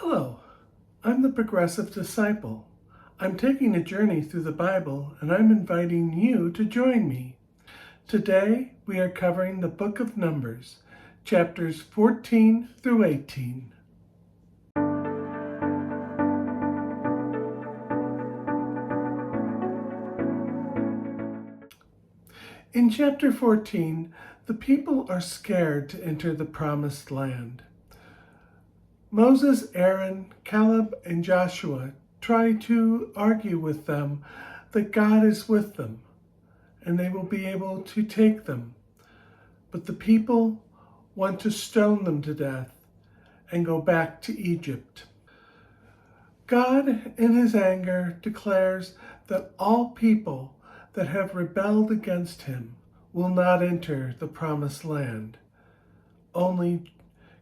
Hello, I'm the Progressive Disciple. I'm taking a journey through the Bible and I'm inviting you to join me. Today we are covering the book of Numbers, chapters 14 through 18. In chapter 14, the people are scared to enter the promised land. Moses, Aaron, Caleb, and Joshua try to argue with them that God is with them and they will be able to take them. But the people want to stone them to death and go back to Egypt. God, in his anger, declares that all people that have rebelled against him will not enter the promised land. Only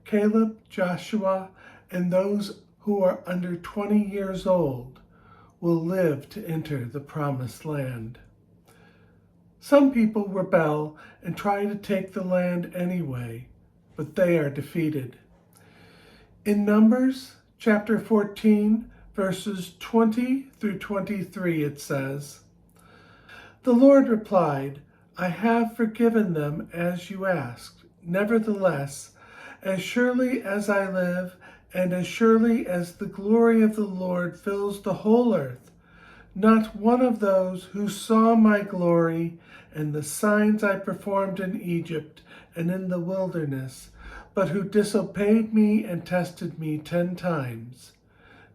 Caleb, Joshua, and those who are under 20 years old will live to enter the promised land. Some people rebel and try to take the land anyway, but they are defeated. In Numbers chapter 14, verses 20 through 23, it says, "The Lord replied, I have forgiven them as you asked. Nevertheless, as surely as I live, and as surely as the glory of the Lord fills the whole earth, not one of those who saw my glory and the signs I performed in Egypt and in the wilderness, but who disobeyed me and tested me 10 times,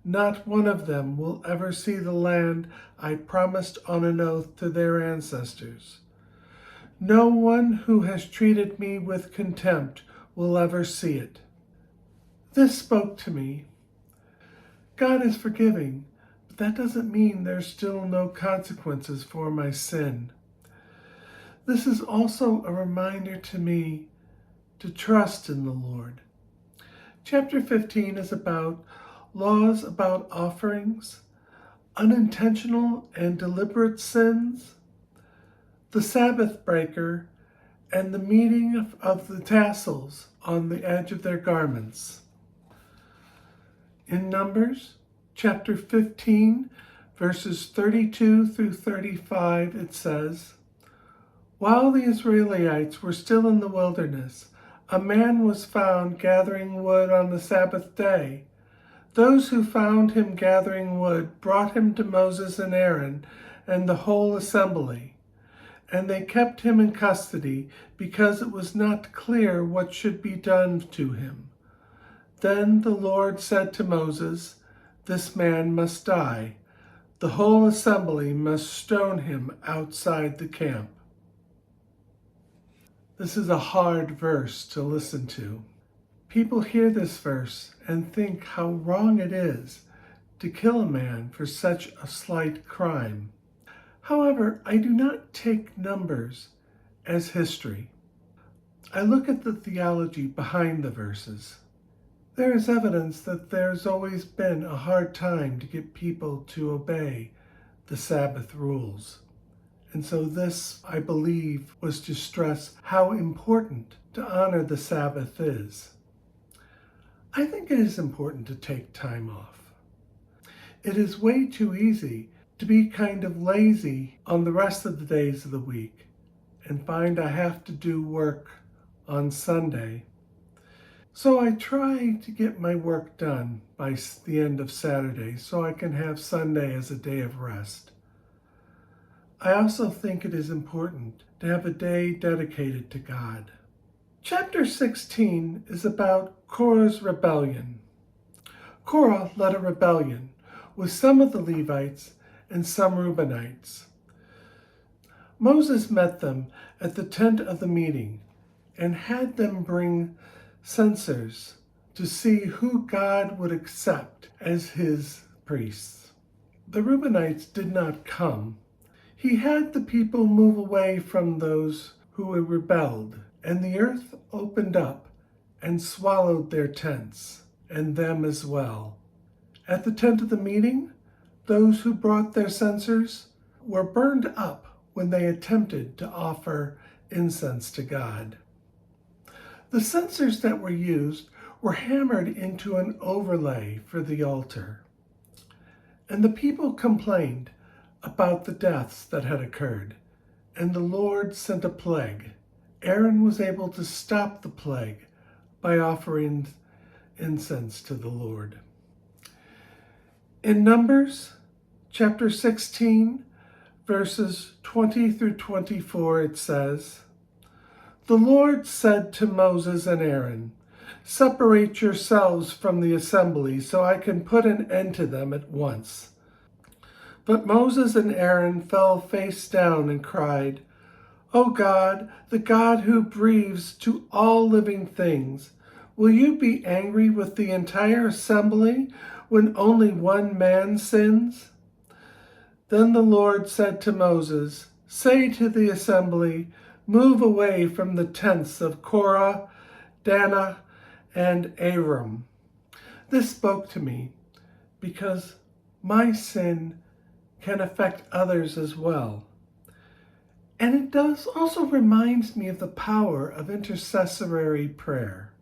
not one of them will ever see the land I promised on an oath to their ancestors. No one who has treated me with contempt will ever see it." This spoke to me. God is forgiving, but that doesn't mean there's still no consequences for my sin. This is also a reminder to me to trust in the Lord. Chapter 15 is about laws about offerings, unintentional and deliberate sins, the Sabbath breaker, and the meeting of the tassels on the edge of their garments. In Numbers chapter 15, verses 32 through 35, it says, "While the Israelites were still in the wilderness, a man was found gathering wood on the Sabbath day. Those who found him gathering wood brought him to Moses and Aaron and the whole assembly, and they kept him in custody because it was not clear what should be done to him. Then the Lord said to Moses, 'This man must die. The whole assembly must stone him outside the camp.'" This is a hard verse to listen to. People hear this verse and think how wrong it is to kill a man for such a slight crime. However, I do not take Numbers as history. I look at the theology behind the verses. There is evidence that there's always been a hard time to get people to obey the Sabbath rules. And so this, I believe, was to stress how important to honor the Sabbath is. I think it is important to take time off. It is way too easy to be kind of lazy on the rest of the days of the week and find I have to do work on Sunday. So I try to get my work done by the end of Saturday so I can have Sunday as a day of rest. I also think it is important to have a day dedicated to God. Chapter 16 is about Korah's rebellion. Korah led a rebellion with some of the Levites and some Reubenites. Moses met them at the tent of the meeting and had them bring censers to see who God would accept as his priests. The Reubenites did not come. He had the people move away from those who had rebelled, and the earth opened up and swallowed their tents, and them as well. At the tent of the meeting, those who brought their censers were burned up when they attempted to offer incense to God. The censers that were used were hammered into an overlay for the altar. And the people complained about the deaths that had occurred, and the Lord sent a plague. Aaron was able to stop the plague by offering incense to the Lord. In Numbers chapter 16, verses 20 through 24, it says, "The Lord said to Moses and Aaron, 'Separate yourselves from the assembly so I can put an end to them at once.' But Moses and Aaron fell face down and cried, 'O God, the God who breathes to all living things, will you be angry with the entire assembly when only one man sins?' Then the Lord said to Moses, 'Say to the assembly, move away from the tents of Korah, Dathan, and Abiram.' This spoke to me because my sin can affect others as well. And it also reminds me of the power of intercessory prayer.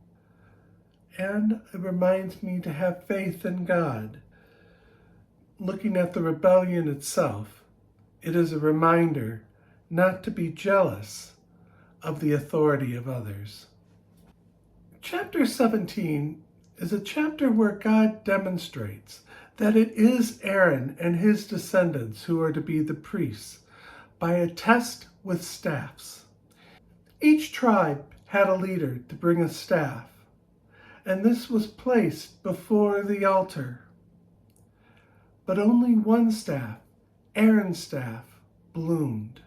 And it reminds me to have faith in God. Looking at the rebellion itself, it is a reminder not to be jealous of the authority of others. Chapter 17 is a chapter where God demonstrates that it is Aaron and his descendants who are to be the priests by a test with staffs. Each tribe had a leader to bring a staff, and this was placed before the altar. But only one staff, Aaron's staff, bloomed.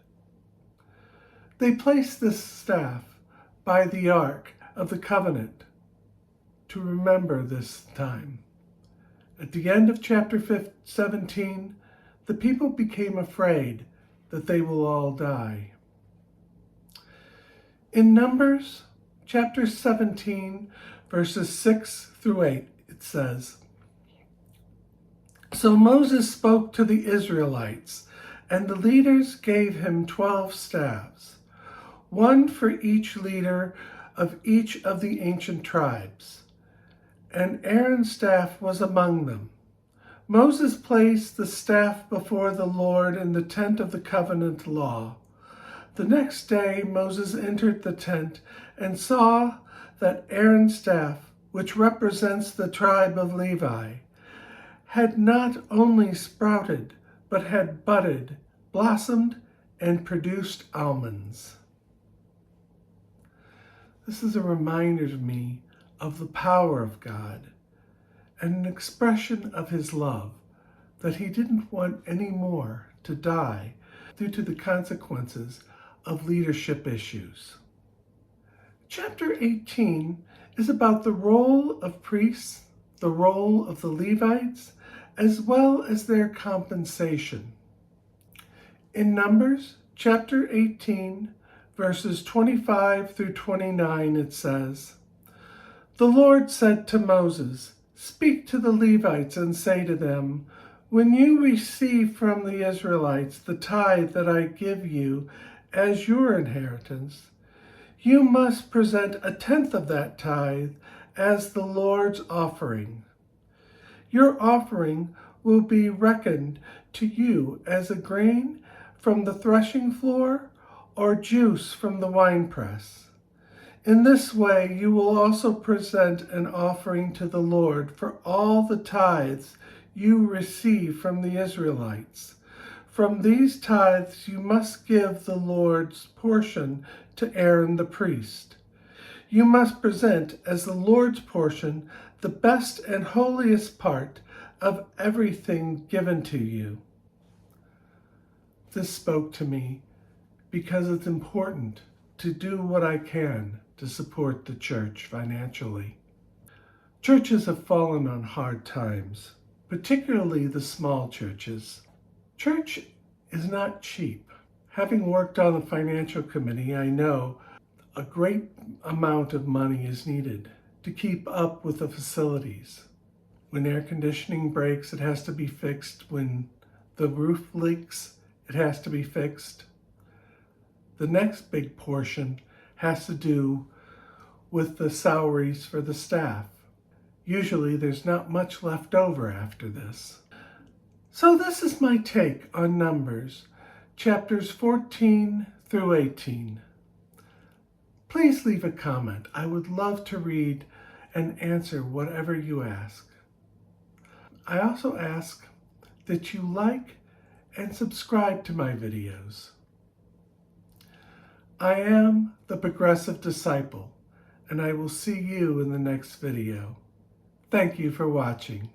They placed this staff by the Ark of the Covenant to remember this time. At the end of chapter 17, the people became afraid that they will all die. In Numbers chapter 17, verses 6 through 8, it says, "So Moses spoke to the Israelites, and the leaders gave him 12 staves, one for each leader of each of the ancient tribes. And Aaron's staff was among them. Moses placed the staff before the Lord in the tent of the covenant law. The next day Moses entered the tent and saw that Aaron's staff, which represents the tribe of Levi, had not only sprouted, but had budded, blossomed, and produced almonds." This is a reminder to me of the power of God and an expression of his love, that he didn't want any more to die due to the consequences of leadership issues. Chapter 18 is about the role of priests, the role of the Levites, as well as their compensation. In Numbers chapter 18, verses 25 through 29, it says, "The Lord said to Moses, 'Speak to the Levites and say to them, when you receive from the Israelites the tithe that I give you as your inheritance, you must present a tenth of that tithe as the Lord's offering. Your offering will be reckoned to you as a grain from the threshing floor or juice from the winepress. In this way you will also present an offering to the Lord for all the tithes you receive from the Israelites. From these tithes you must give the Lord's portion to Aaron the priest. You must present as the Lord's portion the best and holiest part of everything given to you.'" This spoke to me because it's important to do what I can to support the church financially. Churches have fallen on hard times, particularly the small churches. Church is not cheap. Having worked on the financial committee, I know a great amount of money is needed to keep up with the facilities. When air conditioning breaks, it has to be fixed. When the roof leaks, it has to be fixed. The next big portion has to do with the salaries for the staff. Usually there's not much left over after this. So this is my take on Numbers, chapters 14 through 18. Please leave a comment. I would love to read and answer whatever you ask. I also ask that you like and subscribe to my videos. I am the Progressive Disciple, and I will see you in the next video. Thank you for watching.